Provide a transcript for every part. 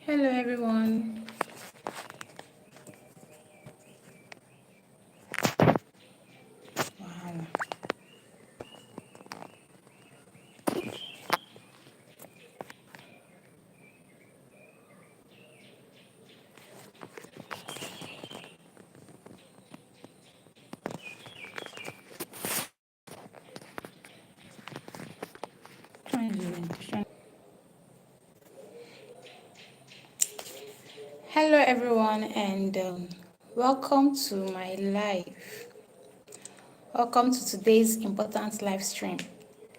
Hello everyone. Wow. Hello everyone and welcome to my live. Welcome to today's important live stream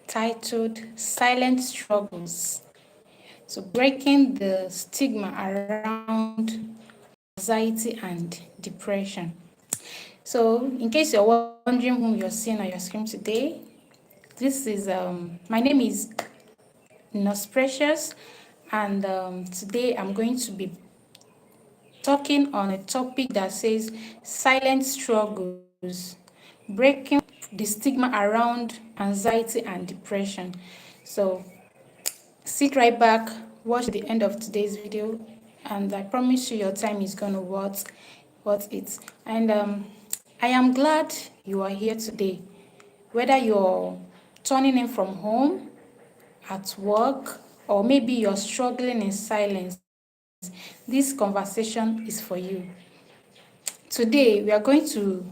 titled Silent Struggles. So breaking the stigma around anxiety and depression. So in case you're wondering whom you're seeing on your screen today, this is my name is Nurse Precious, and today I'm going to be talking on a topic that says silent struggles, breaking the stigma around anxiety and depression. So sit right back, watch the end of today's video, and I promise you your time is gonna worth it. And I am glad you are here today, whether you're turning in from home, at work, or maybe you're struggling in silence. This conversation is for you. Today, we are going to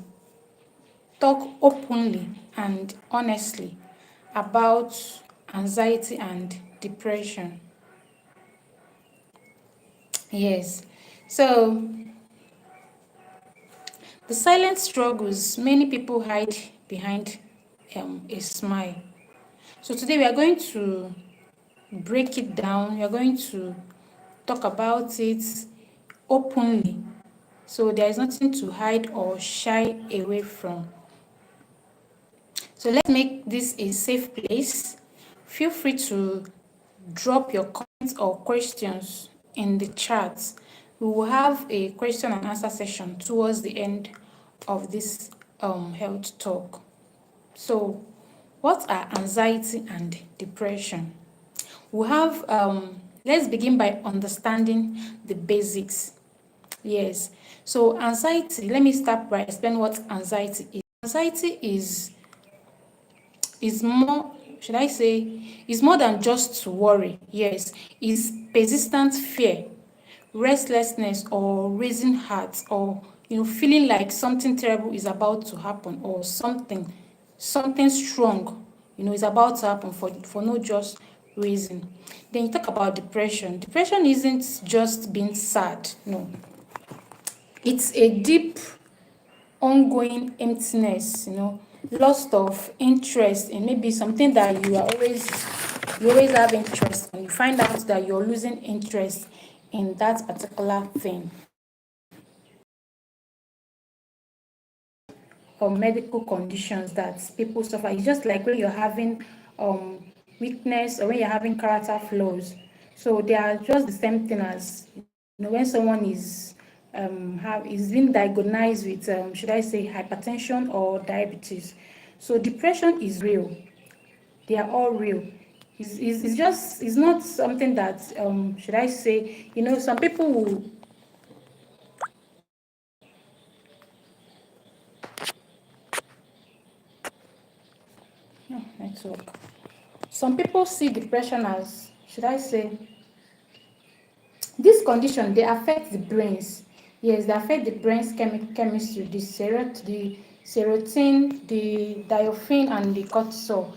talk openly and honestly about anxiety and depression. Yes. So, the silent struggles many people hide behind a smile. So, today we are going to break it down. We are going to talk about it openly. So, there is nothing to hide or shy away from. So let's make this a safe place. Feel free to drop your comments or questions in the chat. We will have a question and answer session towards the end of this health talk. So, what are anxiety and depression? We have, let's begin by understanding the basics. Yes. So, anxiety, let me start by explaining what anxiety is. Anxiety is more, should I say, is more than just worry. Yes, is persistent fear, restlessness, or raising heart, or feeling like something terrible is about to happen, or something strong, is about to happen for no just reason. Then you talk about depression. Depression isn't just being sad. No, it's a deep ongoing emptiness, loss of interest in maybe something that you always have interest in. You find out that you're losing interest in that particular thing. Or medical conditions that people suffer. It's just like when you're having weakness or when you're having character flaws. So they are just the same thing as when someone is being diagnosed with should I say hypertension or diabetes. So depression is real. They are all real. It's not something that should I say, some people will. No, network. Some people see depression as, should I say, this condition, they affect the brains. Yes, they affect the brain's chemistry, the serotonin, the diaphragm, and the cortisol.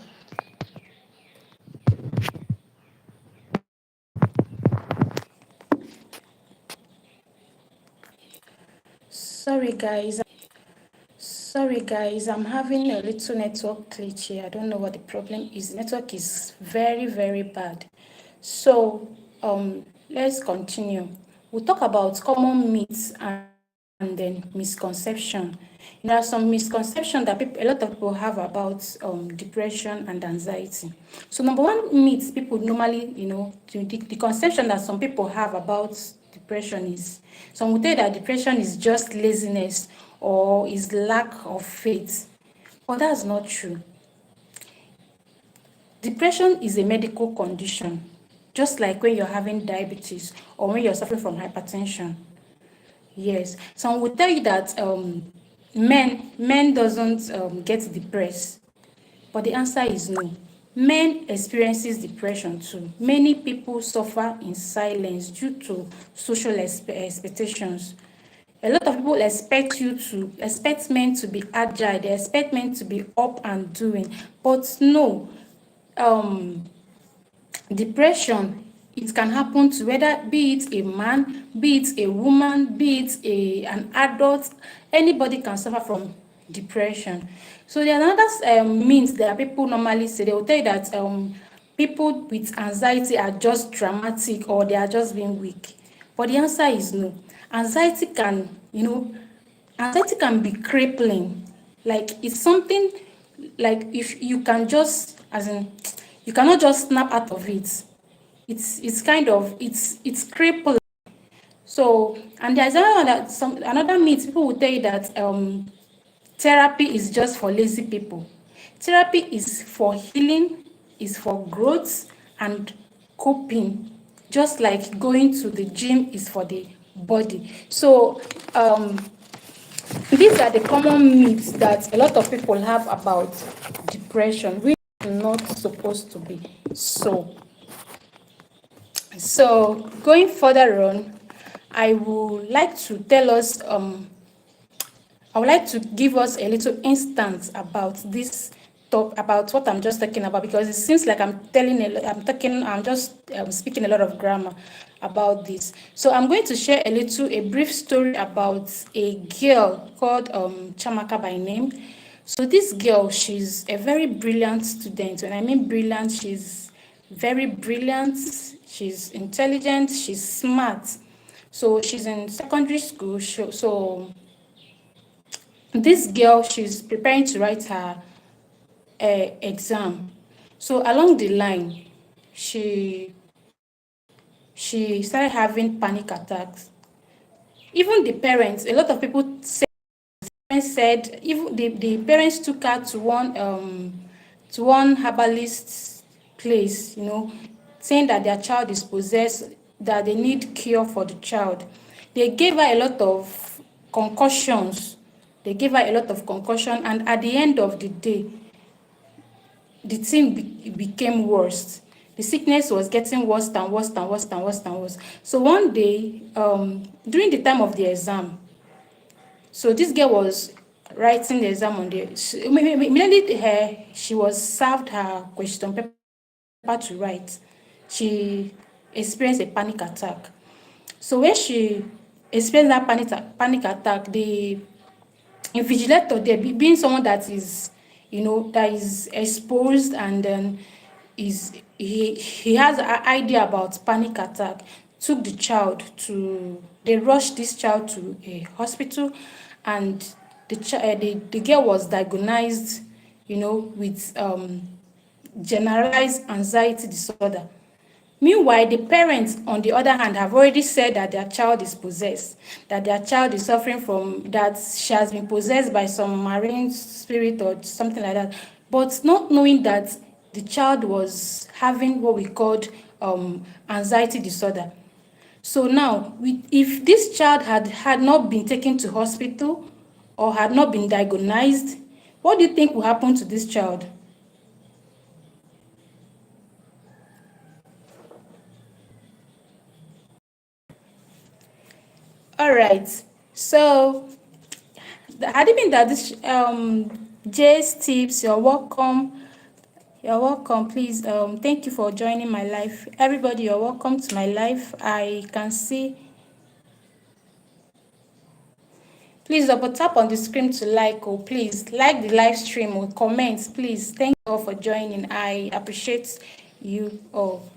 Sorry guys, I'm having a little network glitch here. I don't know what the problem is. Network is very, very bad. So let's continue. We'll talk about common myths and then misconception. There are some misconceptions that a lot of people have about depression and anxiety. So number one myth people normally, the conception that some people have about depression is, some will tell you that depression is just laziness or is lack of faith. But that's not true. Depression is a medical condition. just like when you're having diabetes or when you're suffering from hypertension. Yes, some will tell you that men doesn't get depressed, but the answer is no. Men experiences depression too. Many people suffer in silence due to social expectations. A lot of people expect men to be agile, they expect men to be up and doing, but no. um Depression, it can happen to whether be it a man, be it a woman, be it an adult. Anybody can suffer from depression. So there are another means that people normally say. They will tell you that people with anxiety are just dramatic or they are just being weak. But the answer is no. Anxiety can, anxiety can be crippling. Like it's something, like if you can just, as in, you cannot just snap out of it. It's kind of, it's crippling. So, and there's another myth. People will tell you that therapy is just for lazy people. Therapy is for healing, is for growth and coping. Just like going to the gym is for the body. So these are the common myths that a lot of people have about depression, which is not supposed to be so. So going further on, I would like to tell us, I would like to give us a little instance about this talk, about what I'm just talking about, because it seems like I'm just speaking a lot of grammar about this. So I'm going to share a brief story about a girl called Chamaka by name. So this girl, she's a very brilliant student. When I mean brilliant, she's very brilliant, she's intelligent, she's smart. So she's in secondary school. So this girl, she's preparing to write her exam. So along the line, she she started having panic attacks. Even the parents, a lot of people said, even the parents took her to one herbalist place, saying that their child is possessed, that they need cure for the child. They gave her a lot of concussions. They gave her a lot of concussion, and at the end of the day, the thing became worse. The sickness was getting worse and worse and worse and worse and worse. So one day, during the time of the exam, so this girl was writing the exam on the, immediately she was served her question paper to write. She experienced a panic attack. So when she experienced that panic attack, the invigilator there, being someone that is, that is exposed, and then he has an idea about panic attack, took the child to, they rushed this child to a hospital, and the girl was diagnosed, with generalized anxiety disorder. Meanwhile, the parents, on the other hand, have already said that their child is possessed, that their child is suffering from, that she has been possessed by some marine spirit or something like that, but not knowing that the child was having what we called anxiety disorder. So now, if this child had not been taken to hospital or had not been diagnosed, what do you think will happen to this child? All right. So had it been that this Jay's tips, you're welcome. You're welcome. Please, thank you for joining my live. Everybody, you're welcome to my live. I can see. Please double tap on the screen to like, or please like the live stream or comment. Please, thank you all for joining. I appreciate you all.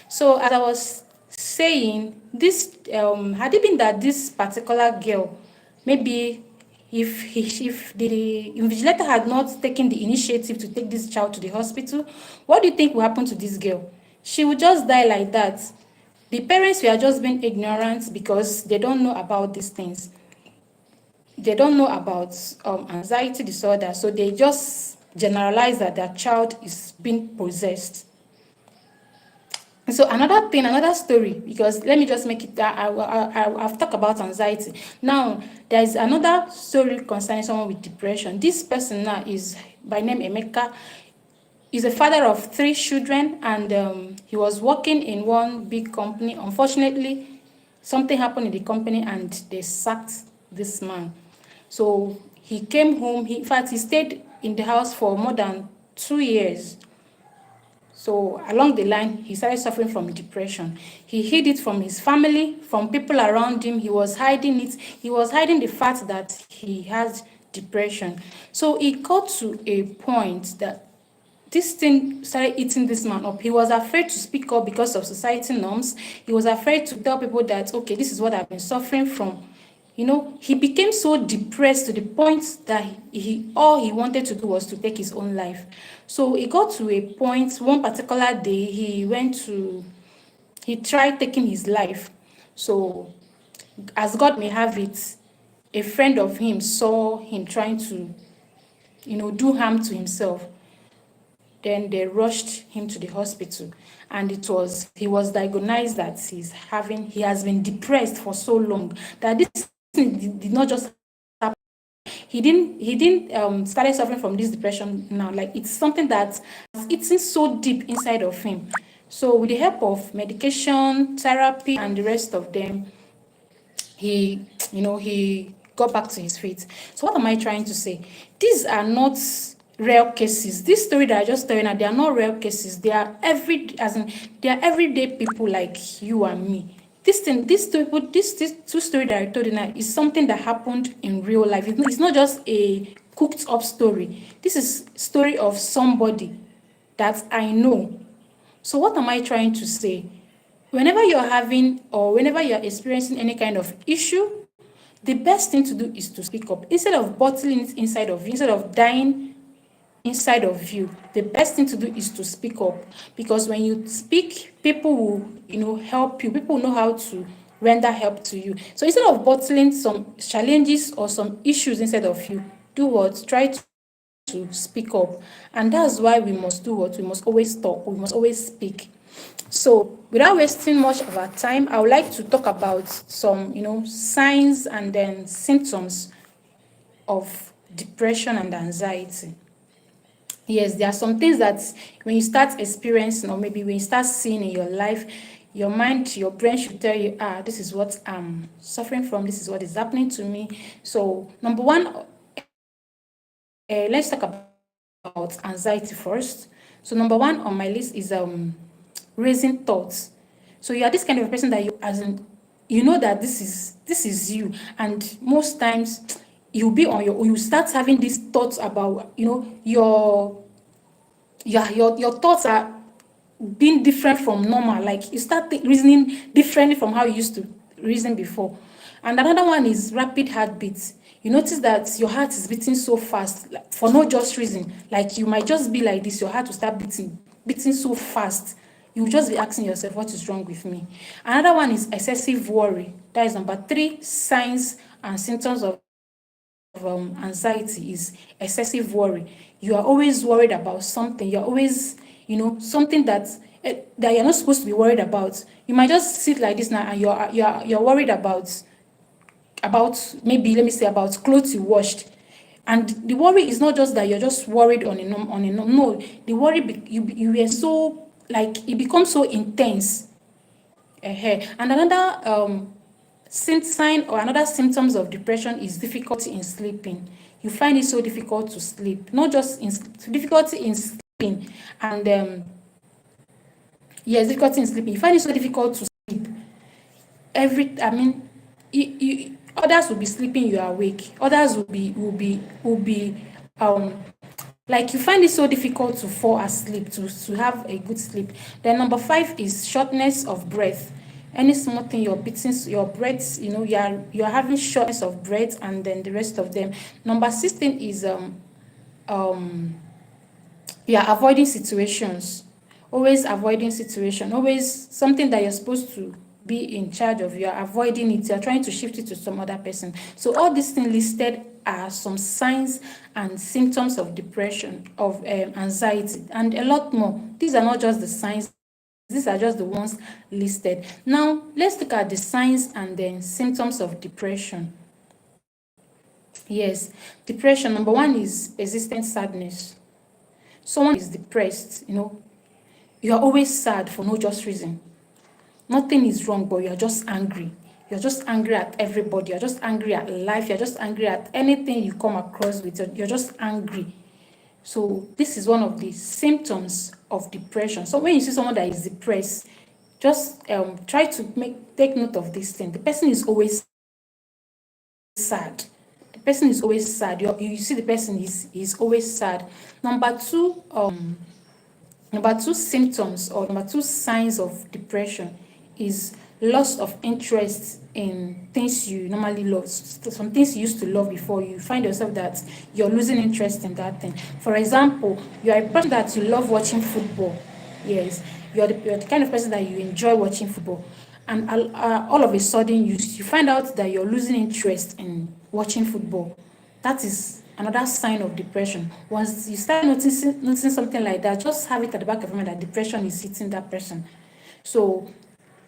So as I was saying, this had it been that this particular girl, maybe if the invigilator had not taken the initiative to take this child to the hospital, what do you think will happen to this girl? She would just die like that. The parents were just being ignorant because they don't know about these things. They don't know about anxiety disorder, so they just generalize that their child is being possessed. So another thing, another story, because let me just make it that I've talked about anxiety. Now there is another story concerning someone with depression. This person now is by name Emeka. He's a father of 3 children, and he was working in one big company. Unfortunately, something happened in the company and they sacked this man. So he came home. In fact, he stayed in the house for more than 2 years. So along the line, he started suffering from depression. He hid it from his family, from people around him. He was hiding it. He was hiding the fact that he has depression. So it got to a point that this thing started eating this man up. He was afraid to speak up because of society norms. He was afraid to tell people that, okay, this is what I've been suffering from. He became so depressed to the point that he all he wanted to do was to take his own life. So it got to a point, one particular day, he tried taking his life. So, as God may have it, a friend of him saw him trying to, do harm to himself. Then they rushed him to the hospital, and he was diagnosed that he has been depressed for so long that this thing did not just happen. He didn't started suffering from this depression now. Like, it's something that has eaten so deep inside of him. So with the help of medication, therapy, and the rest of them, he got back to his feet. So what am I trying to say? These are not rare cases. This story that I just telling you, they are not rare cases. They are everyday people like you and me. This two story that I told you now is something that happened in real life. It's not just a cooked up story. This is story of somebody that I know. So what am I trying to say? Whenever you're having or whenever you're experiencing any kind of issue, the best thing to do is to speak up. Instead of bottling it inside of you, instead of dying inside of you, the best thing to do is to speak up. Because when you speak, people will, help you. People will know how to render help to you. So instead of bottling some challenges or some issues inside of you, do what? Try to speak up. And that's why we must do what? We must always talk. We must always speak. So, without wasting much of our time, I would like to talk about some, signs and then symptoms of depression and anxiety. Yes, there are some things that when you start experiencing, or maybe when you start seeing in your life, your mind, your brain should tell you, this is what I'm suffering from, this is what is happening to me. So, number one, let's talk about anxiety first. So, number one on my list is raising thoughts. So you are this kind of person that you know that this is you, and most times you start having these thoughts about your thoughts are being different from normal. Like, you start reasoning differently from how you used to reason before. And another one is rapid heartbeats. You notice that your heart is beating so fast, like, for no just reason. Like, you might just be like this, your heart will start beating so fast. You will just be asking yourself, what is wrong with me? Another one is excessive worry. That is number 3 signs and symptoms of anxiety is excessive worry. You are always worried about something. You're always, something that you're not supposed to be worried about. You might just sit like this now and you're worried about maybe, let me say, about clothes you washed. And the worry is not just that you're just worried no, the worry you were so, like, it becomes so intense. And another sign or another symptoms of depression is difficulty in sleeping. You find it so difficult to sleep, not just difficulty in sleeping, and yes, difficulty in sleeping. You find it so difficult to sleep. I mean, others will be sleeping, you are awake. Others will be like, you find it so difficult to fall asleep, to have a good sleep. Then number 5 is shortness of breath. Any small thing, you're beating your breath, you're having shortness of breath, and then the rest of them. Number 16 is um you're avoiding situations. Always avoiding situation. Always something that you're supposed to be in charge of, you're avoiding it. You're trying to shift it to some other person. So all these things listed are some signs and symptoms of depression, of anxiety, and a lot more. These are not just the signs These are just the ones listed. Now, let's look at the signs and then symptoms of depression. Yes, depression, number one is persistent sadness. Someone is depressed, you are always sad for no just reason. Nothing is wrong, but you're just angry. You're just angry at everybody. You're just angry at life. You're just angry at anything you come across with. You're just angry. So this is one of the symptoms of depression. So when you see someone that is depressed, just try to take note of this thing. The person is always sad. The person is always sad. You see the person is always sad. Number two symptoms or number two signs of depression is loss of interest in things you normally love. Some things you used to love before, you find yourself that you're losing interest in that thing. For example, you are a person that you love watching football. Yes, you're the kind of person that you enjoy watching football. And all of a sudden, you find out that you're losing interest in watching football. That is another sign of depression. Once you start noticing something like that, just have it at the back of your mind that depression is hitting that person. So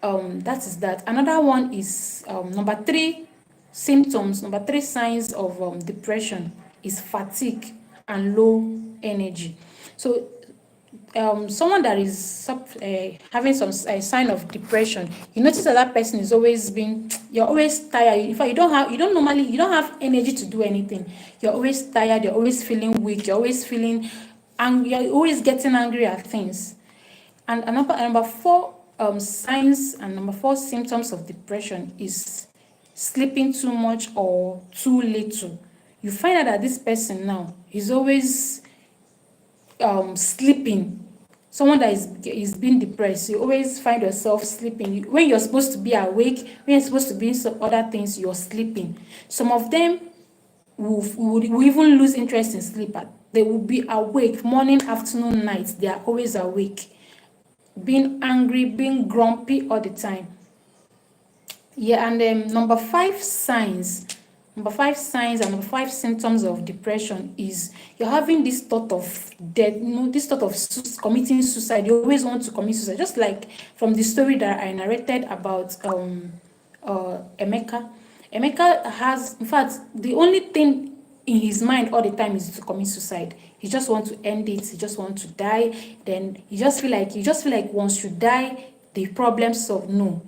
that is that. Another one is number three signs of depression is fatigue and low energy. So someone that is having some sign of depression, you notice that person is always you're always tired. In fact, you don't have energy to do anything. You're always tired. You're always feeling weak. You're always feeling angry. You're always getting angry at things. And number four signs and number four symptoms of depression is sleeping too much or too little. You find out that this person now is always sleeping. Someone that is being depressed, you always find yourself sleeping. When you're supposed to be awake, when you're supposed to be in some other things, you're sleeping. Some of them will even lose interest in sleep. They will be awake morning, afternoon, night. They are always awake, being angry, being grumpy all the time. Yeah, and then number five signs and number five symptoms of depression is you're having this thought of death, this thought of committing suicide. You always want to commit suicide, just like from the story that I narrated about Emeka. Emeka has, in fact, the only thing in his mind all the time is to commit suicide. He just wants to end it. He just wants to die. Then you just feel like once you die, the problem solved. No,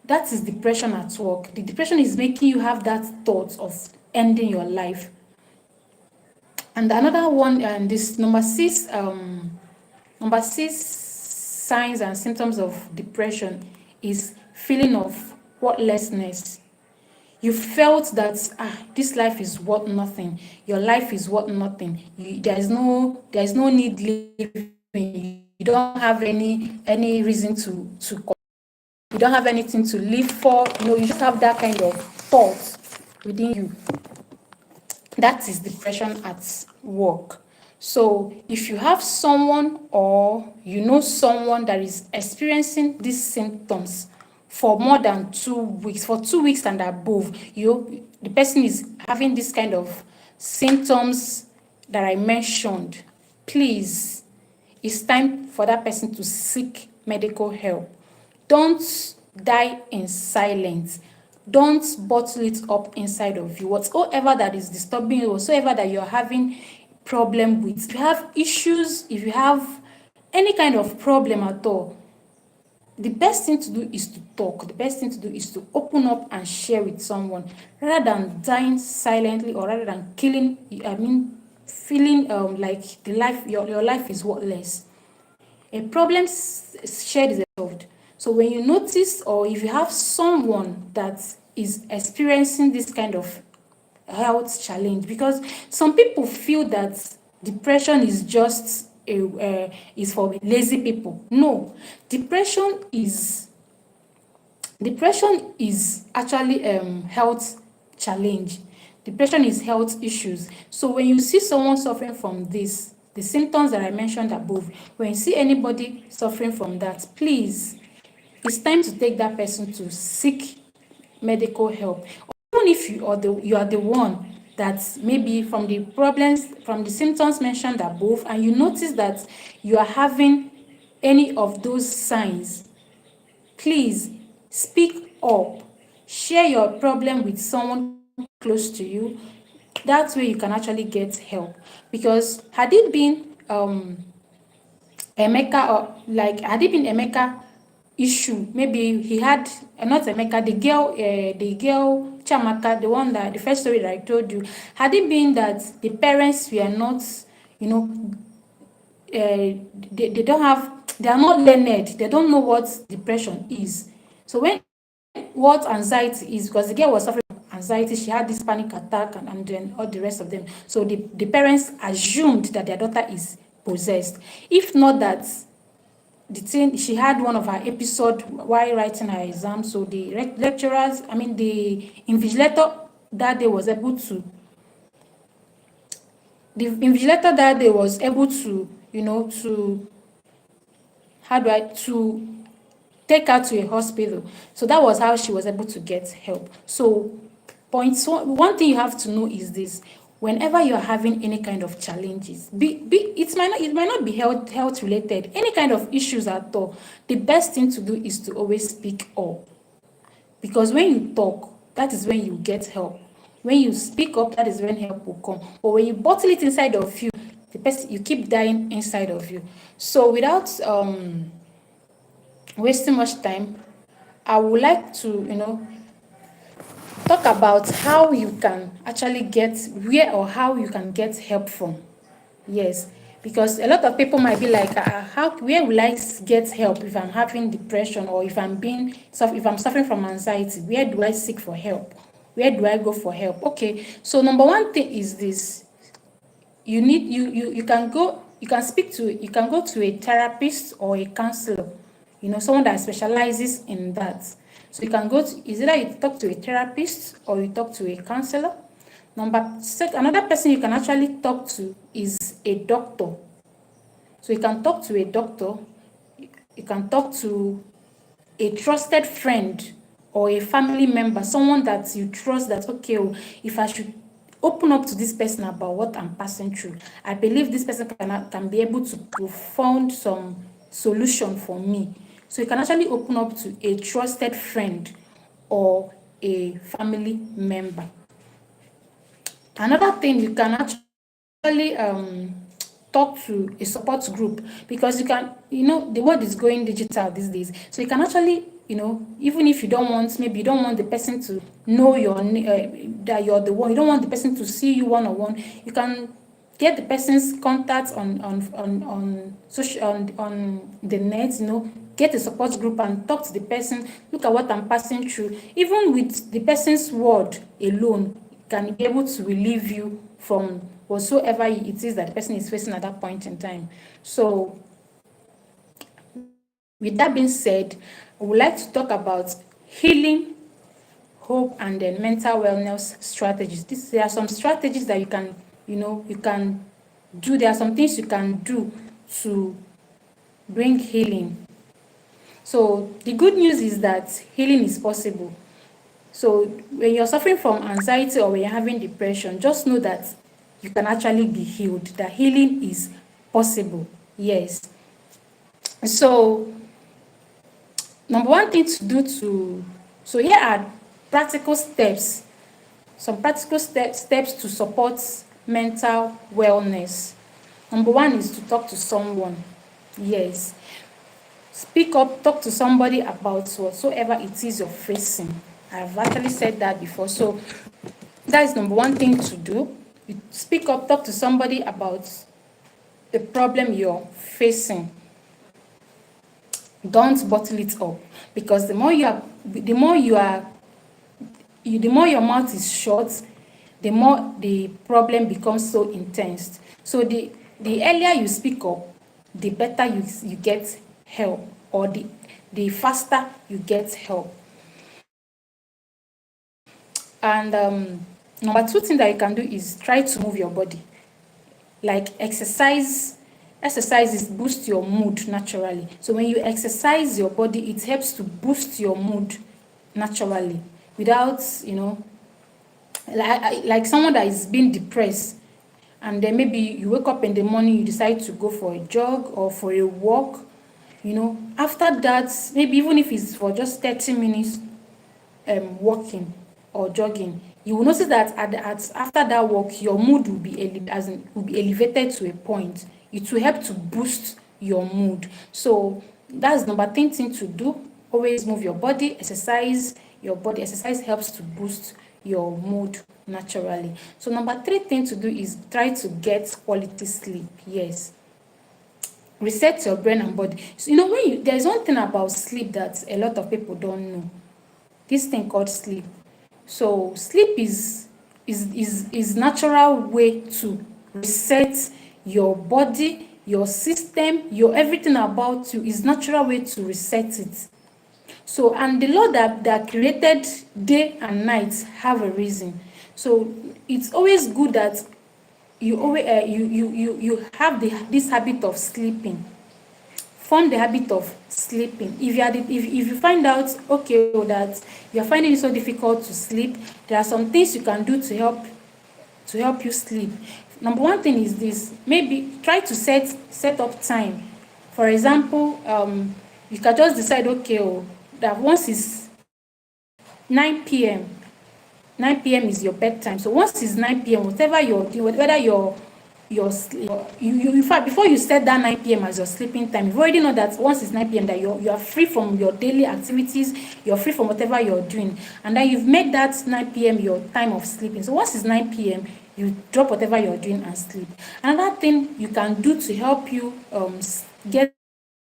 that is depression at work. The depression is making you have that thought of ending your life. And another one, and this number six signs and symptoms of depression is feeling of worthlessness. You felt that this life is worth nothing. Your life is worth nothing. There's no need living. You don't have any reason to you don't have anything to live for. You just have that kind of thought within you. That is depression at work. So if you have someone or you know someone that is experiencing these symptoms for more than 2 weeks, for 2 weeks and above, the person is having this kind of symptoms that I mentioned, please, it's time for that person to seek medical help. Don't die in silence. Don't bottle it up inside of you. Whatsoever that is disturbing you, whatsoever that you're having problem with, if you have issues, if you have any kind of problem at all, the best thing to do is to talk. The best thing to do is to open up and share with someone rather than dying silently or rather than feeling like your life is worthless. A problem shared is solved. So when you notice or if you have someone that is experiencing this kind of health challenge, because some people feel that depression is just is for lazy people. No, depression is actually health challenge. Depression is health issues. So when you see someone suffering from this, the symptoms that I mentioned above, when you see anybody suffering from that, please, it's time to take that person to seek medical help. Even if you are the one that maybe from the symptoms mentioned above, and you notice that you are having any of those signs, please speak up. Share your problem with someone close to you. That way you can actually get help. Because had it been Emeka, or like had it been Emeka issue, maybe he had not Emeka, the girl Chamaka, the one that the first story that I told you, had it been that the parents were not, you know, they don't have, they are not learned, they don't know what depression is. So when what anxiety is, because the girl was suffering from anxiety, she had this panic attack, and then all the rest of them. So the parents assumed that their daughter is possessed. If not that, the thing, she had one of her episode while writing her exam, so the lecturers, I mean the invigilator that day was able to, you know, to, how do I, to take her to a hospital. So that was how she was able to get help. So one thing you have to know is this: whenever you're having any kind of challenges, it might not be health related, any kind of issues at all, the best thing to do is to always speak up. Because when you talk, that is when you get help. When you speak up, that is when help will come. But when you bottle it inside of you, the person, you keep dying inside of you. So without wasting much time, I would like to, talk about how you can actually get where, or how you can get help from. Yes, because a lot of people might be like, how, where will I get help if I'm having depression, or if I'm suffering from anxiety? Where do I seek for help? Where do I go for help? Okay, so number one thing is this: you need you can go, you can go to a therapist or a counselor, someone that specializes in that. So you can go to, is either you talk to a therapist or you talk to a counselor. Another person you can actually talk to is a doctor. So you can talk to a doctor, you can talk to a trusted friend or a family member, someone that you trust, that, okay, oh, if I should open up to this person about what I'm passing through, I believe this person can be able to profound some solution for me. So you can actually open up to a trusted friend or a family member. Another thing, you can actually talk to a support group, because you can, the world is going digital these days. So you can actually, even if you don't want, maybe you don't want the person to know that you're the one, you don't want the person to see you one on one, you can get the person's contacts on social, on the net, get a support group and talk to the person. Look at what I'm passing through. Even with the person's word alone can be able to relieve you from whatsoever it is that the person is facing at that point in time. So with that being said, I would like to talk about healing, hope, and then mental wellness strategies. There are some strategies that you can, you can do. There are some things you can do to bring healing. So the good news is that healing is possible. So when you're suffering from anxiety or when you're having depression, just know that you can actually be healed, that healing is possible. Yes. So number one thing to do so here are practical steps, some practical steps to support mental wellness. Number one is to talk to someone. Yes. Speak up, talk to somebody about whatsoever it is you're facing. I've actually said that before. So that is number one thing to do. You speak up, talk to somebody about the problem you're facing. Don't bottle it up, because the more your mouth is shut, the more the problem becomes so intense. So the earlier you speak up, the better you get help, or the faster you get help. And number two thing that you can do is try to move your body. Like exercise. Exercises boost your mood naturally. So when you exercise your body, it helps to boost your mood naturally, without, like someone that is being depressed, and then maybe you wake up in the morning, you decide to go for a jog or for a walk. After that, maybe even if it's for just 30 minutes, walking or jogging, you will notice that after that walk, your mood will be will be elevated to a point. It will help to boost your mood. So that's number 10 thing to do. Always move your body, exercise your body. Exercise helps to boost your mood naturally. So number 3 thing to do is try to get quality sleep. Yes, reset your brain and body. So there's one thing about sleep that a lot of people don't know. This thing called sleep. So sleep is natural way to reset your body, your system, your everything about you is natural way to reset it. So, and the Lord that created day and night have a reason. So it's always good that you always you have this habit of sleeping. Form the habit of sleeping. If you find out, okay, that you're finding it so difficult to sleep, there are some things you can do to help you sleep. Number 1 thing is this: maybe try to set up time. For example, you can just decide, okay, that once it's 9 p.m. 9 p.m. is your bedtime. So once it's 9 p.m., whatever you're doing, whether in fact, before you set that 9 p.m. as your sleeping time, you already know that once it's 9 p.m. that you are free from your daily activities, you're free from whatever you're doing, and then you've made that 9 p.m. your time of sleeping. So once it's 9 p.m., you drop whatever you're doing and sleep. Another thing you can do to help you get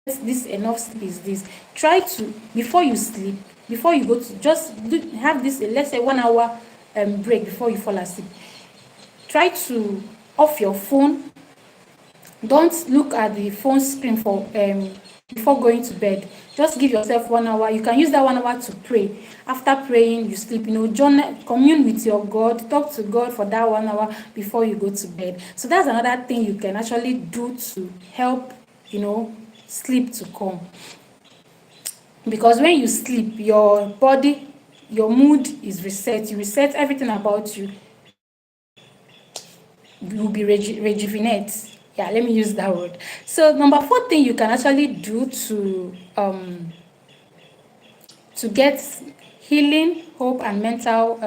this enough sleep is this: try to, before you sleep, before you go to, have this, let's say, 1 hour break before you fall asleep. Try to off your phone. Don't look at the phone screen for before going to bed. Just give yourself 1 hour. You can use that 1 hour to pray. After praying, you sleep. Journal, commune with your God, talk to God for that 1 hour before you go to bed. So that's another thing you can actually do to help sleep to come. Because when you sleep, your body, your mood is reset. You reset everything about you. You will be rejuvenate. Yeah, let me use that word. So number 4 thing you can actually do to get healing, hope, and mental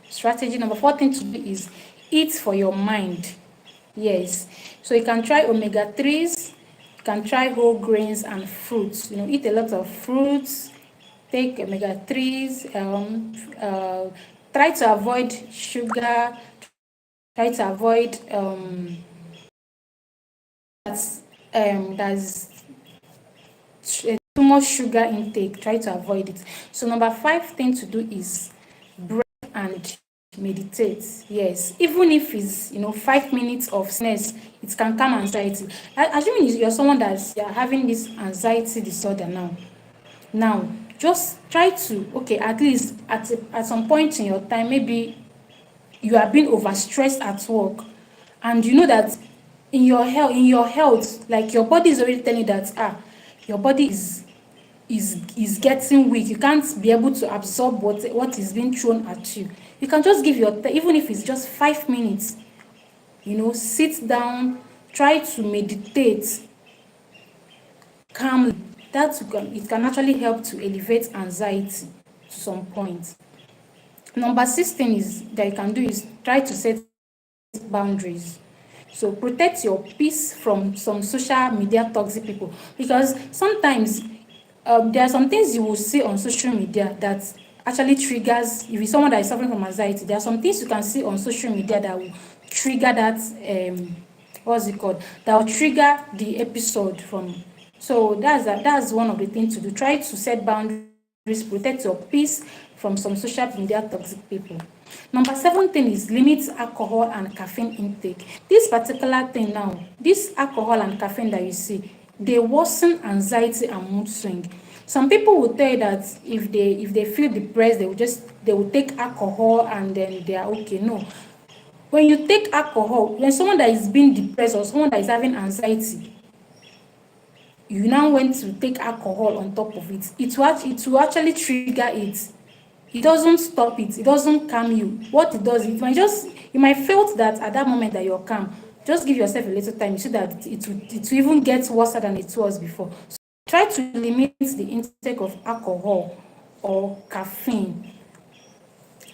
strategy. Number 4 thing to do is eat for your mind. Yes, so you can try omega-3s. You can try whole grains and fruits. Eat a lot of fruits. Take omega-3s. Try to avoid sugar. Try to avoid that's too much sugar intake. Try to avoid it. So number 5 thing to do is breathe and meditate. Yes, even if it's 5 minutes of stillness, it can calm anxiety. Assuming you're someone you're having this anxiety disorder now, just try to, okay, at least at some point in your time, maybe you are being overstressed at work, and you know that in your health, like your body is already telling you that your body is getting weak. You can't be able to absorb what is being thrown at you. You can just give even if it's just 5 minutes, sit down, try to meditate calmly. It can actually help to elevate anxiety to some point. Number 6 thing is that you can do is try to set boundaries. So protect your peace from some social media toxic people, because sometimes there are some things you will see on social media that actually triggers. If you're someone that is suffering from anxiety, there are some things you can see on social media that will trigger that what's it called, that will trigger the episode from. So that's one of the things to do. Try to set boundaries, protect your peace from some social media toxic people. Number 7 thing is limit alcohol and caffeine intake. This particular thing now, this alcohol and caffeine that you see, they worsen anxiety and mood swing. Some people will tell you that if they feel depressed, they will take alcohol and then they are okay. No. When you take alcohol, when someone that is being depressed or someone that is having anxiety, you now went to take alcohol on top of it, it will actually trigger it. It doesn't stop it. It doesn't calm you. What it does, you might feel that at that moment that you're calm. Just give yourself a little time. You see that it will even get worse than it was before. So Try to limit the intake of alcohol or caffeine.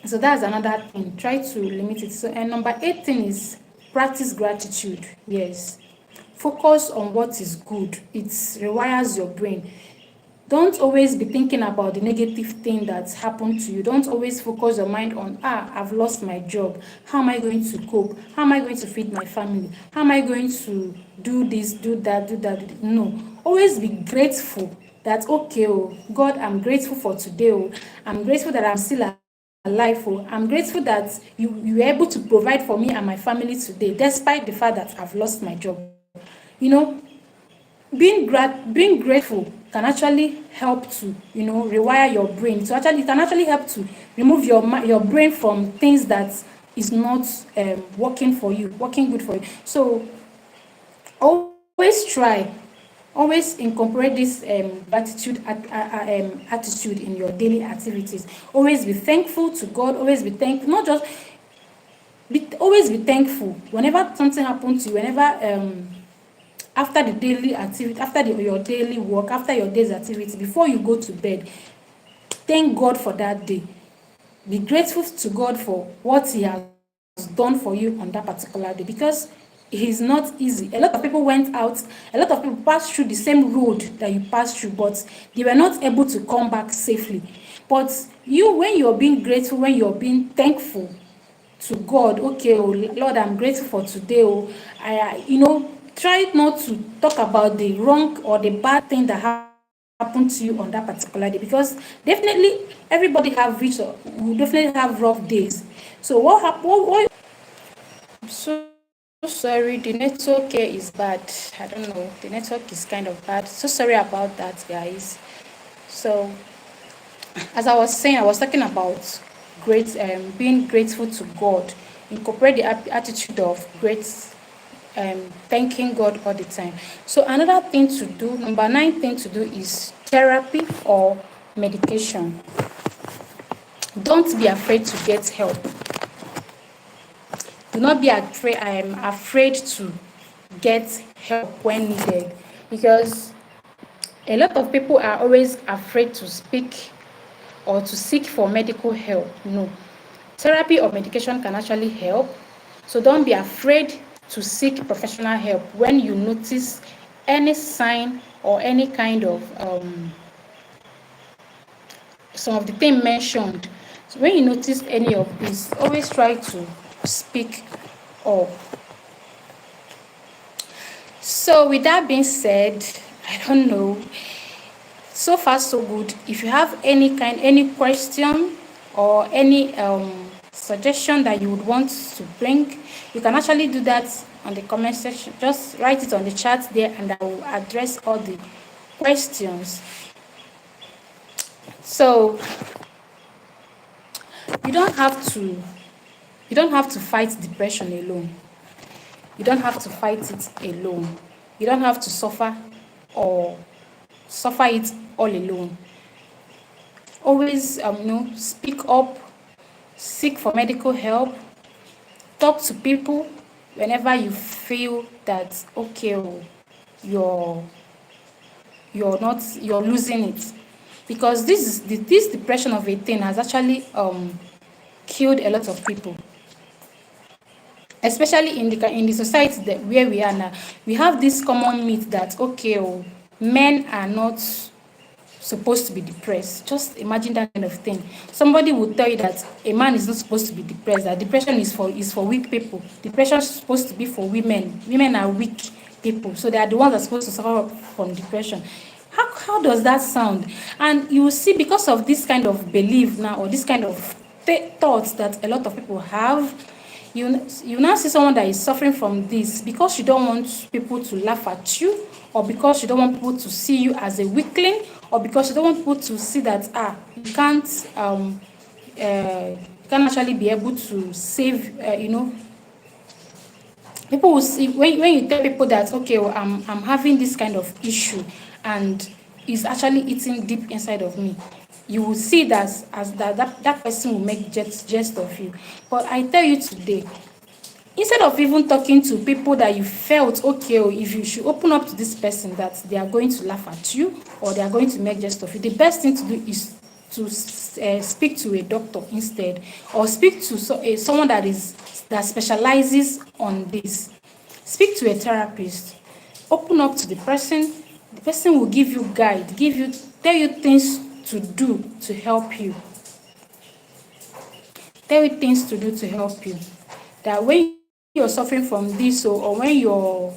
So that's another thing. Try to limit it. So, and number 8 thing is practice gratitude. Yes. Focus on what is good. It rewires your brain. Don't always be thinking about the negative thing that's happened to you. Don't always focus your mind on, I've lost my job. How am I going to cope? How am I going to feed my family? How am I going to do this, do that, do that? No. Always be grateful that, okay, oh, God, I'm grateful for today. Oh, I'm grateful that I'm still alive. Oh, I'm grateful that you were able to provide for me and my family today, despite the fact that I've lost my job. You know, being grateful can actually help to rewire your brain. So actually it can actually help to remove your brain from things that is not working good for you. So always incorporate this gratitude attitude in your daily activities. Always be thankful to God. Always be thankful, not just always be thankful whenever something happens to you, whenever after the daily activity, after your daily work, after your day's activity, before you go to bed, thank God for that day. Be grateful to God for what He has done for you on that particular day, because it is not easy. A lot of people went out, a lot of people passed through the same road that you passed through, but they were not able to come back safely. But you, when you're being grateful, when you're being thankful to God, okay, oh Lord, I'm grateful for today. Oh, try not to talk about the wrong or the bad thing that happened to you on that particular day, because definitely everybody will definitely have rough days. So what happened? I'm so sorry, the network here is bad. I don't know, the network is kind of bad. So sorry about that, guys. So as I was saying, I was talking about being grateful to God. Incorporate the attitude of thanking God all the time. So another thing to do, number 9 thing to do, is therapy or medication. Don't be afraid to get help. Do not be afraid. I am afraid to get help when needed, because a lot of people are always afraid to speak or to seek for medical help. No. Therapy or medication can actually help. So don't be afraid to seek professional help when you notice any sign or any kind of some of the things mentioned. So when you notice any of this, always try to speak up. So with that being said, I don't know. So far so good. If you have any question or any suggestion that you would want to bring, you can actually do that on the comment section. Just write it on the chat there, and I will address all the questions. So you don't have to fight depression alone. You don't have to fight it alone. You don't have to suffer it all alone. Always speak up, seek for medical help, talk to people whenever you feel that, okay, you're losing it, because this depression of 18 has actually killed a lot of people, especially in the society where we are now. We have this common myth that, okay, men are not supposed to be depressed. Just imagine that kind of thing. Somebody will tell you that a man is not supposed to be depressed, that depression is for weak people. Depression is supposed to be for women. Women are weak people, so they are the ones that are supposed to suffer from depression. How does that sound? And you will see, because of this kind of belief now, or this kind of thoughts that a lot of people have, you now see someone that is suffering from this, because you don't want people to laugh at you, or because you don't want people to see you as a weakling, or because you don't want people to see that you can't actually be able to save. People will see, when you tell people that, okay, I'm having this kind of issue and it's actually eating deep inside of me, you will see that as that person will make jest of you. But I tell you today, instead of even talking to people that you felt okay, or if you should open up to this person that they are going to laugh at you or they are going to make jest of you, the best thing to do is to speak to a doctor instead, or speak to someone that specializes on this. Speak to a therapist. Open up to the person. The person will give you guide, tell you things to do to help you. Tell you things to do to help you. That when you're suffering from this, or when you're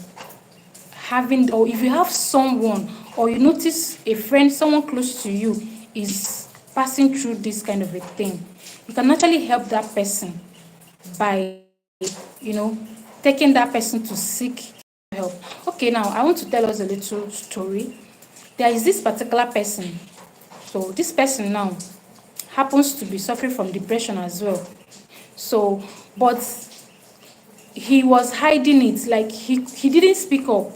having, or if you have someone, or you notice a friend, someone close to you is passing through this kind of a thing, you can actually help that person by, taking that person to seek help. Okay, now I want to tell us a little story. There is this particular person. So this person now happens to be suffering from depression as well. So, but he was hiding it, like he didn't speak up.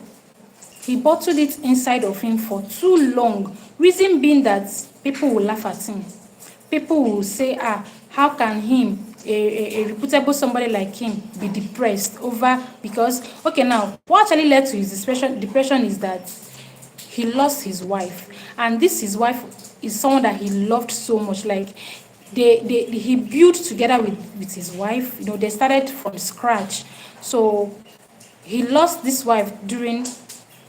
He bottled it inside of him for too long. Reason being that people will laugh at him. People will say, how can him, a reputable somebody like him, be depressed over, because, okay, now, what actually led to his depression is that he lost his wife. And his wife is someone that he loved so much. Like, he built together with his wife. They started from scratch. So he lost this wife during,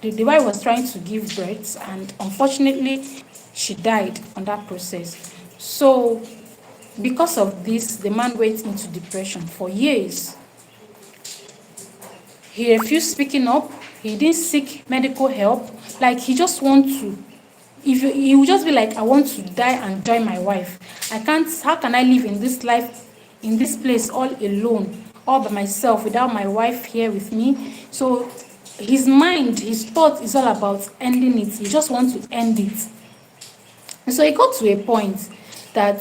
the wife was trying to give birth, and unfortunately, she died on that process. So because of this, the man went into depression for years. He refused speaking up. He didn't seek medical help. Like, he just wants to, he would just be like, I want to die and join my wife. How can I live in this life, in this place, all alone, all by myself, without my wife here with me? So his mind, his thought is all about ending it. He just wants to end it. And so he got to a point that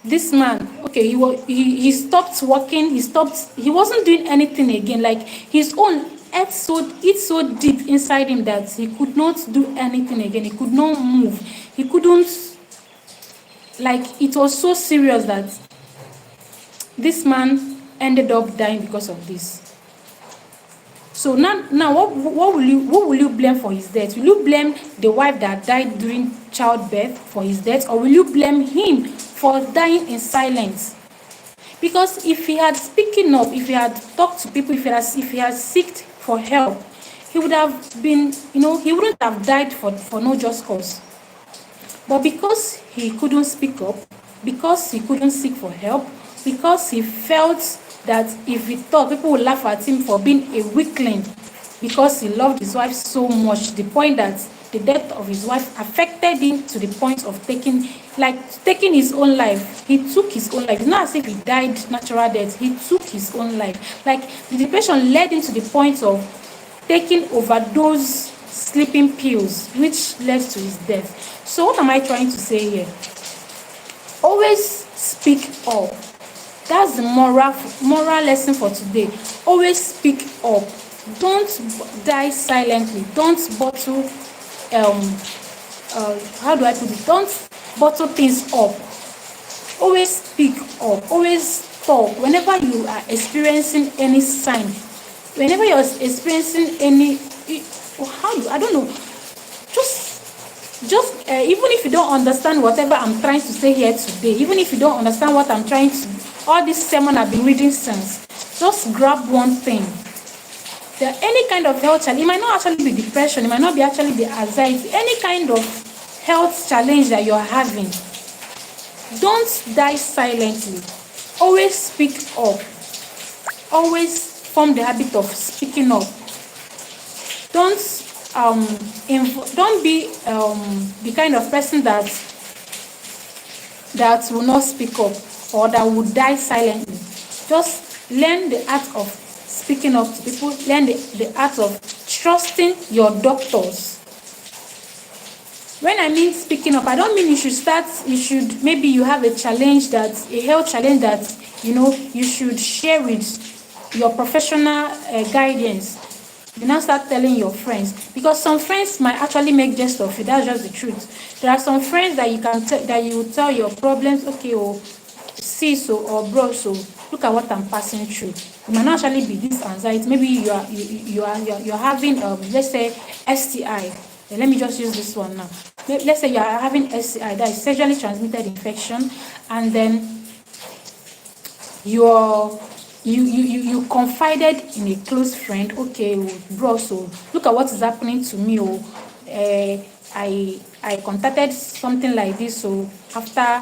this man, okay, he stopped working, he wasn't doing anything again. Like, his own it's so deep inside him that he could not do anything again. He could not move. He couldn't, like, it was so serious that this man ended up dying because of this. So now what will you blame for his death? Will you blame the wife that died during childbirth for his death, or will you blame him for dying in silence? Because if he had spoken up, if he had talked to people, if he had sought for help, he would have been, he wouldn't have died for no just cause. But because he couldn't speak up, because he couldn't seek for help, because he felt that if he thought, people would laugh at him for being a weakling, because he loved his wife so much, the point that the death of his wife affected him to the point of taking his own life. He took his own life. It's not as if he died natural death. He took his own life. Like, the depression led him to the point of taking overdose sleeping pills, which led to his death. So what am I trying to say here? Always speak up. That's the moral lesson for today. Always speak up. Don't die silently. Don't bottle how do I put it? Don't bottle things up. Always speak up. Always talk. Whenever you are experiencing any sign, whenever you're experiencing any, I don't know, just even if you don't understand whatever I'm trying to say here today, even if you don't understand what I'm trying to, all this sermon I've been reading since, just grab one thing. There any kind of health challenge, it might not actually be depression, it might not be actually the anxiety, any kind of health challenge that you're having, don't die silently. Always speak up. Always form the habit of speaking up. Don't be the kind of person that will not speak up or that will die silently. Just learn the art of speaking up to people. Learn the art of trusting your doctors. When I mean speaking up, I don't mean maybe you have a health challenge that, you should share with your professional guidance. You now start telling your friends, because some friends might actually make jest of you. That's just the truth. There are some friends that you will tell your problems, okay, or sis or bro, so look at what I'm passing through. It might not actually be this anxiety. Maybe you're having let's say STI. Let me just use this one now. Let's say you are having STI, that is sexually transmitted infection, and then you confided in a close friend. Okay, bro, so look at what is happening to me. I contacted something like this. So after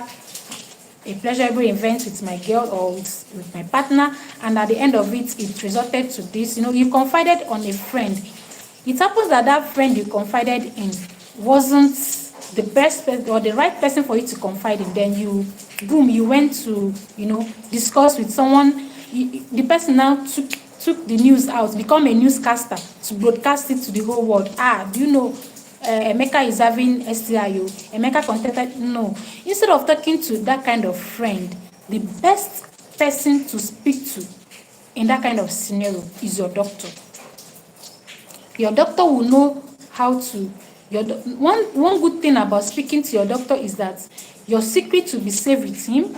a pleasurable event with my girl or with my partner, and at the end of it, it resulted to this. You confided on a friend. It happens that that friend you confided in wasn't the best person or the right person for you to confide in. Then you went to discuss with someone. The person now took the news out, become a newscaster to broadcast it to the whole world. Do you know Emeka is having STIO? Emeka contacted. No. Instead of talking to that kind of friend, the best person to speak to in that kind of scenario is your doctor. Your doctor will know how to. One good thing about speaking to your doctor is that your secret will be safe with him.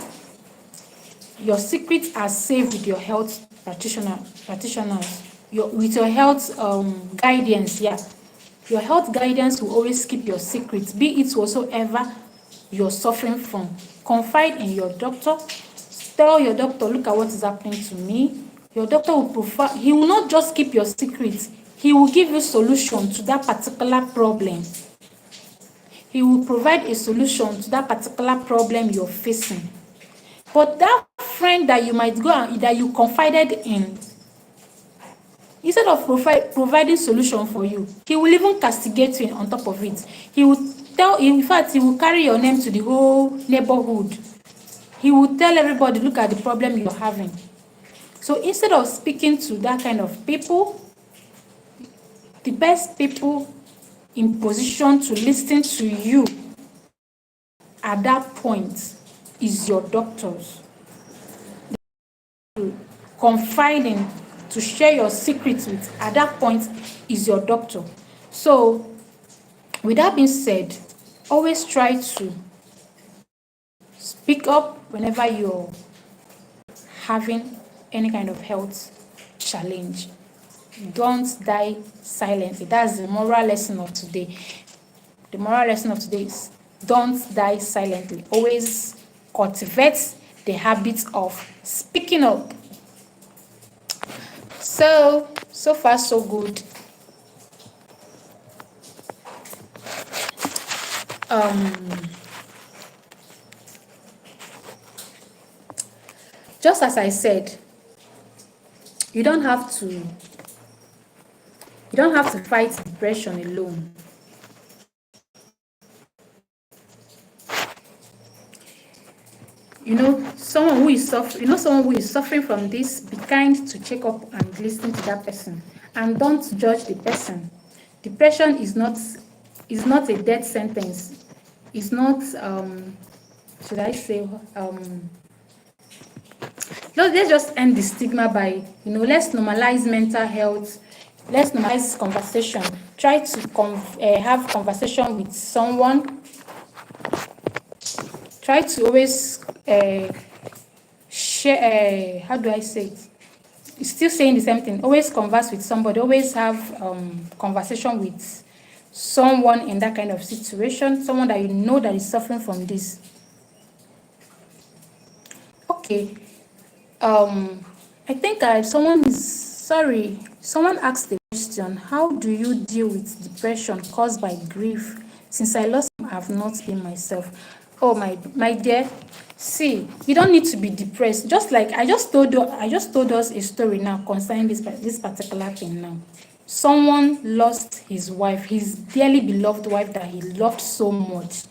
Your secrets are safe with your health practitioners. With your health guidance, yeah. Your health guidance will always keep your secrets, be it whatsoever you're suffering from. Confide in your doctor. Tell your doctor, look at what is happening to me. Your doctor will provide. He will not just keep your secrets. He will give you solution to that particular problem. He will provide a solution to that particular problem you're facing. But that friend that you might go and that you confided in, instead of providing solution for you, he will even castigate you on top of it. He will in fact, he will carry your name to the whole neighborhood. He will tell everybody, look at the problem you're having. So instead of speaking to that kind of people, the best people in position to listen to you at that point is your doctors. Confiding, to share your secrets with at that point is your doctor. So with that being said, always try to speak up whenever you're having any kind of health challenge. Don't die silently. That's the moral lesson of today. The moral lesson of today is don't die silently. Always cultivate the habit of speaking up. So far so good. Just as I said, you don't have to fight depression alone. Someone who is suffering from this, be kind to check up and listen to that person, and don't judge the person. Depression is not a death sentence. It's not should I say let's just end the stigma by let's normalize mental health. Let's normalize conversation. Try to have conversation with someone. Try to always share. How do I say it? Still saying the same thing. Always converse with somebody. Always have conversation with someone in that kind of situation. Someone that that is suffering from this. Okay. I think someone asked the question, how do you deal with depression caused by grief? Since I lost him, I have not been myself. Oh my dear, see, you don't need to be depressed. Just like I just told us a story now concerning this particular thing now. Someone lost his wife, his dearly beloved wife that he loved so much,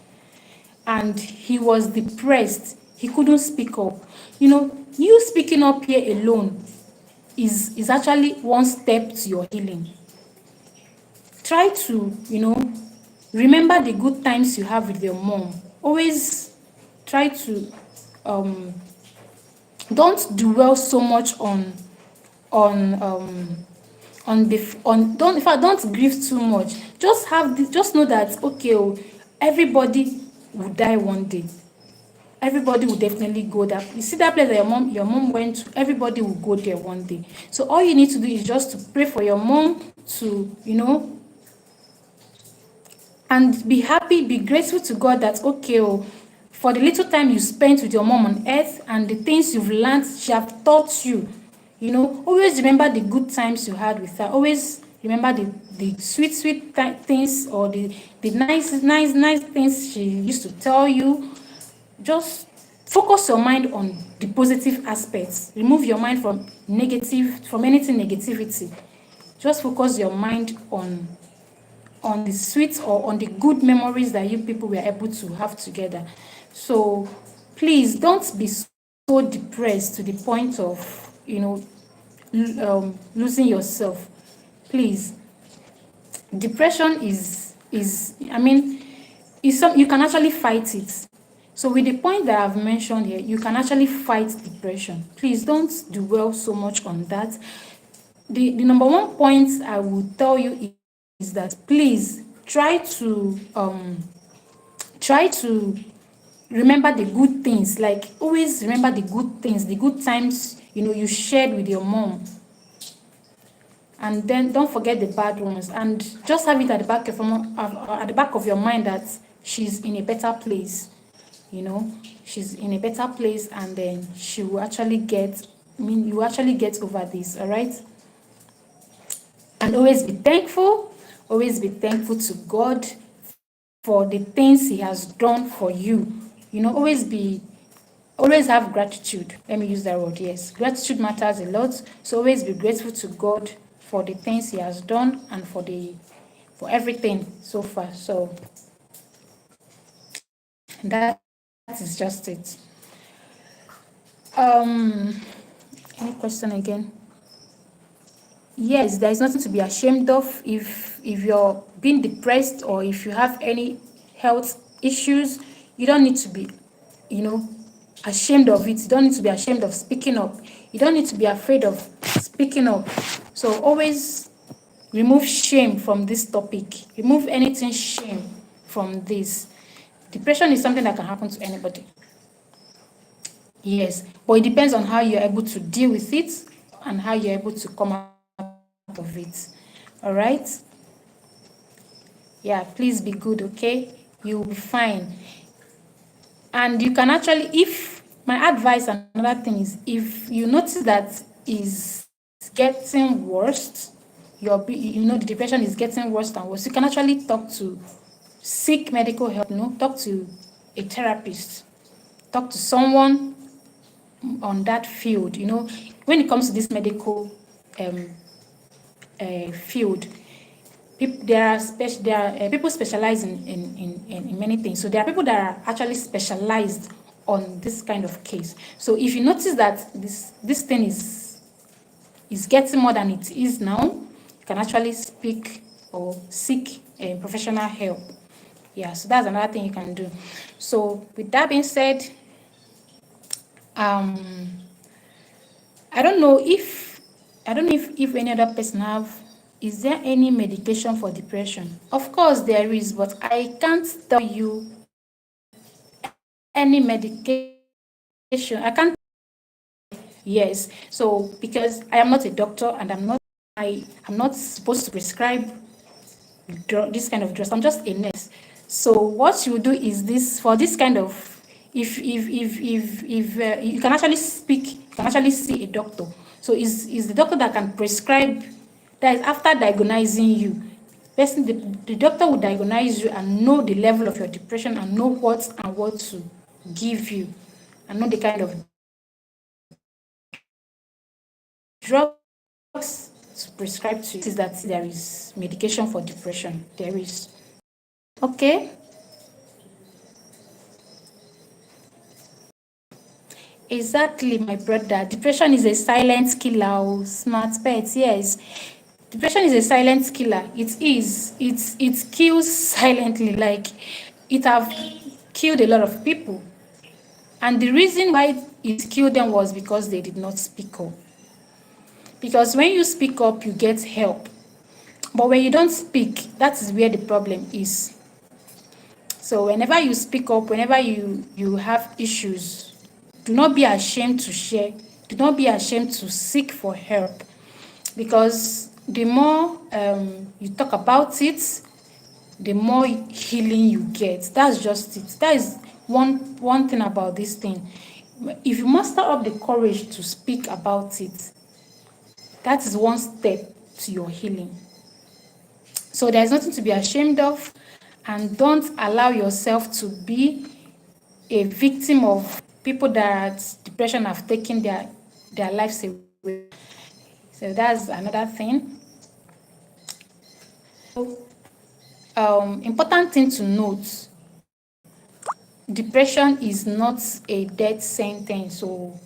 and he was depressed. He couldn't speak up. You speaking up here alone is actually one step to your healing. Try to, remember the good times you have with your mom. Always try to don't dwell so much don't grieve too much. Just know that everybody will die one day. everybody will definitely go there. You see that place that your mom went to, everybody will go there one day. So all you need to do is just to pray for your mom to, and be happy, be grateful to God that, okay, oh, for the little time you spent with your mom on earth and the things you've learned, she have taught you. Always remember the good times you had with her. Always remember the sweet things, or the nice things she used to tell you. Just focus your mind on the positive aspects. Remove your mind from anything negativity. Just focus your mind on the sweet or on the good memories that you people were able to have together. So please don't be so depressed to the point of losing yourself. Please, depression is some, you can actually fight it. So with the point that I've mentioned here, you can actually fight depression. Please don't dwell so much on that. The number one point I would tell you is that please try to remember the good things. Like, always remember the good things, the good times you shared with your mom, and then don't forget the bad ones, and just have it at the back of your mind that she's in a better place. She's in a better place, and then she will actually you actually get over this. All right. And always be thankful. Always be thankful to God for the things He has done for you. Always have gratitude. Let me use that word. Yes, gratitude matters a lot. So always be grateful to God for the things He has done and for everything so far. So that is just it. Any question again? Yes, there is nothing to be ashamed of. If you're being depressed, or if you have any health issues, you don't need to be, ashamed of it. You don't need to be ashamed of speaking up. You don't need to be afraid of speaking up. So always remove shame from this topic. Remove anything shame from this. Depression is something that can happen to anybody. Yes, but it depends on how you're able to deal with it and how you're able to come out of it. All right? Yeah, please be good, okay? You'll be fine. And you can actually, if my advice, another thing is, if you notice that is getting worse, the depression is getting worse and worse, you can actually seek medical help. Talk to a therapist, talk to someone on that field. When it comes to this medical field, there are people specialize in many things. So there are people that are actually specialized on this kind of case. So if you notice that this thing is getting more than it is now, you can actually speak or seek professional help. Yeah, so that's another thing you can do. So with that being said, I don't know if any other person is there any medication for depression? Of course there is, but I can't tell you any medication. I can't. Yes. So because I am not a doctor, and I'm not supposed to prescribe this kind of drugs. I'm just a nurse. So what you do is this, for this kind of, if you can actually see a doctor. So is the doctor that can prescribe. That is after diagnosing you. The doctor will diagnose you and know the level of your depression, and know what to give you, and know the kind of drugs to prescribe to you. Is that there is medication for depression. There is. Okay. Exactly, my brother. Depression is a silent killer. Smart pets, yes. Depression is a silent killer. It is. It kills silently. Like, it have killed a lot of people. And the reason why it killed them was because they did not speak up. Because when you speak up, you get help. But when you don't speak, that is where the problem is. So whenever you speak up, whenever you have issues, do not be ashamed to share. Do not be ashamed to seek for help, because the more you talk about it, the more healing you get. That's just it. That is one thing about this thing. If you muster up the courage to speak about it, that is one step to your healing. So there's nothing to be ashamed of, and don't allow yourself to be a victim of people that depression have taken their lives away. So that's another thing. Important thing to note: depression is not a death sentence. So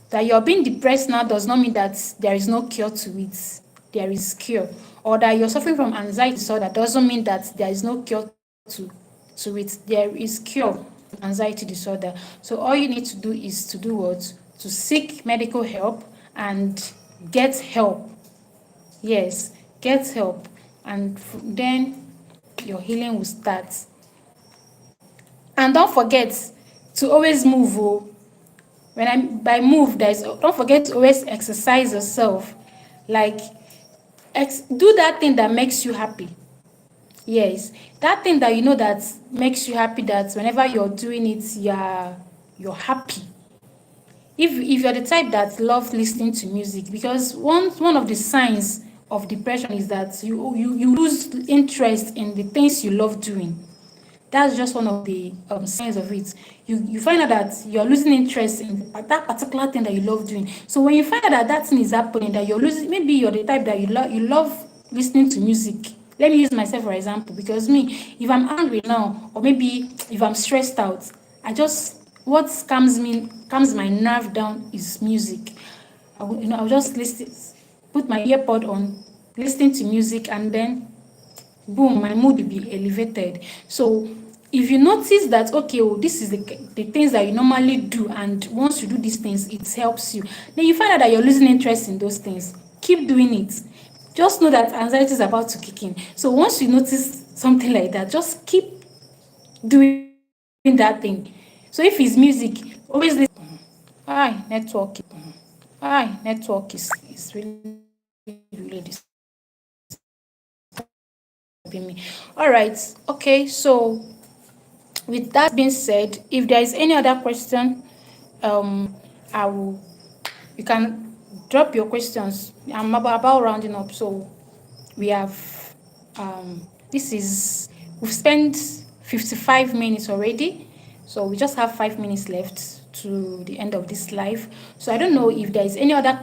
that you're being depressed now does not mean that there is no cure to it. There is cure. Or that you're suffering from anxiety disorder doesn't mean that there is no cure to it. There is cure to anxiety disorder. So all you need to do is to do what? To seek medical help and get help. Yes, get help. And then your healing will start. And don't forget to always move. Oh. When I by move, don't forget to always exercise yourself. Like do that thing that makes you happy. Yes, that thing that you know that makes you happy, that whenever you're doing it, you're happy. If you're the type that loves listening to music, because one of the signs of depression is that you lose interest in the things you love doing. That's just one of the signs of it. You find out that you're losing interest in that particular thing that you love doing. So when you find out that that thing is happening, that you're losing, maybe you're the type that you love listening to music. Let me use myself for example, because me, if I'm angry now, or maybe if I'm stressed out, what calms my nerve down is music. I'll just listen, put my earpod on, listening to music, and then boom, my mood will be elevated. So if you notice that, okay, oh, this is the things that you normally do, and once you do these things, it helps you, then you find out that you're losing interest in those things, keep doing it. Just know that anxiety is about to kick in. So once you notice something like that, just keep doing that thing. So if it's music, always listen. Hi, network. Hi, network is really, really disturbing me. All right. Okay. So with that being said, if there is any other question, I will. You can drop your questions. I'm about rounding up. So we have. This is. We've spent 55 minutes already. So we just have 5 minutes left to the end of this live. So I don't know if there is any other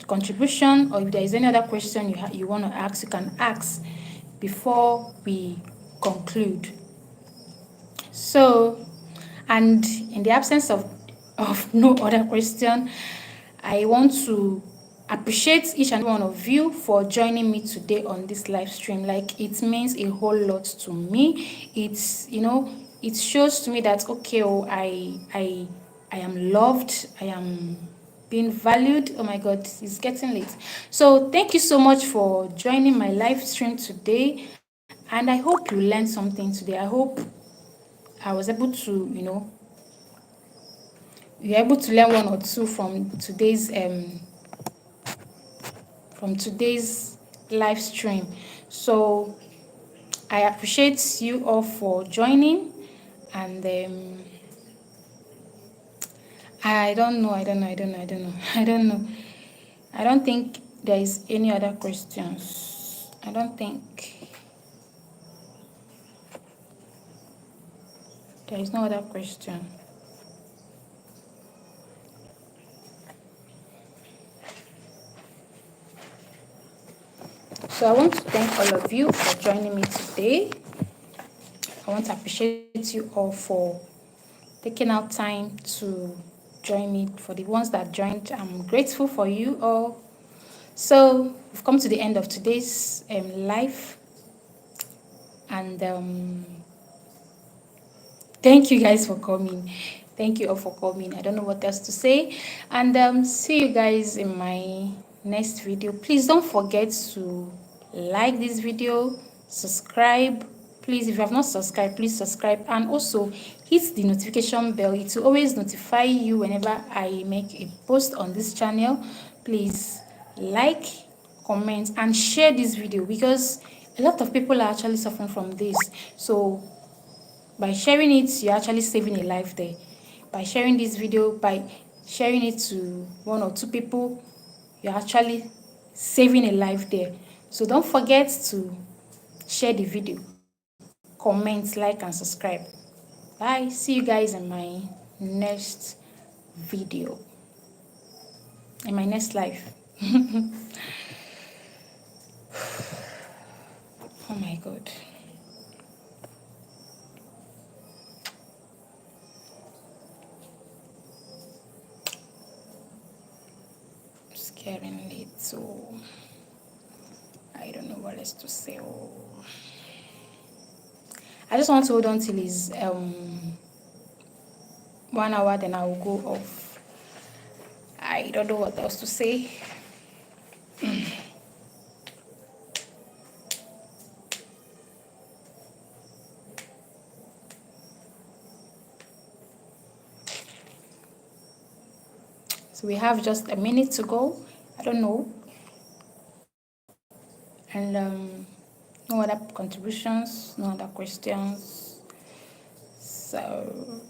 contribution, or if there is any other question you want to ask. You can ask before we conclude. So, and in the absence of no other question, I want to appreciate each and one of you for joining me today on this live stream. Like, it means a whole lot to me. It shows to me that, okay, oh, I am loved. I am being valued. Oh my God, it's getting late. So thank you so much for joining my live stream today. And I hope you learned something today. I hope I was able to, you're able to learn one or two from today's live stream. So I appreciate you all for joining, and I don't know, I don't know, I don't know, I don't know, I don't know. I don't think there is any other questions. I don't think there is no other question. So I want to thank all of you for joining me today. I want to appreciate you all for taking out time to join me. For the ones that joined, I'm grateful for you all. So we've come to the end of today's live, and thank you guys for coming. Thank you all for coming. I don't know what else to say, and see you guys in my next video. Please don't forget to like this video, subscribe, Please, if you have not subscribed, please subscribe, and also hit the notification bell. It will always notify you whenever I make a post on this channel. Please like, comment, and share this video, because a lot of people are actually suffering from this. So by sharing it, you're actually saving a life there. By sharing this video, by sharing it to 1 or 2 people, you're actually saving a life there. So don't forget to share the video, comment, like, and subscribe. Bye. See you guys in my next video, in my next life. Oh my God. Scaringly too. I don't know what else to say. Oh. I just want to hold on till it's 1 hour, then I will go off. I don't know what else to say. So we have just a minute to go. I don't know. And no other contributions, no other questions. So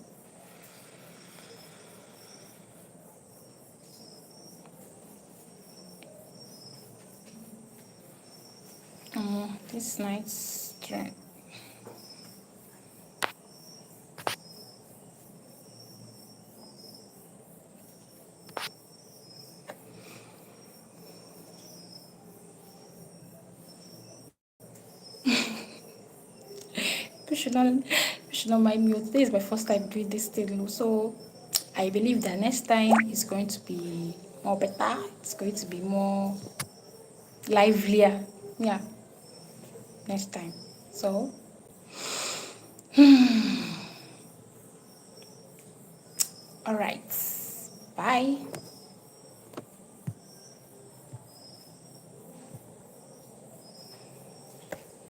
this night's strength. You should not mind me. Today is my first time doing this thing, so I believe that next time is going to be more better. It's going to be more livelier. Yeah, next time. So, all right. Bye.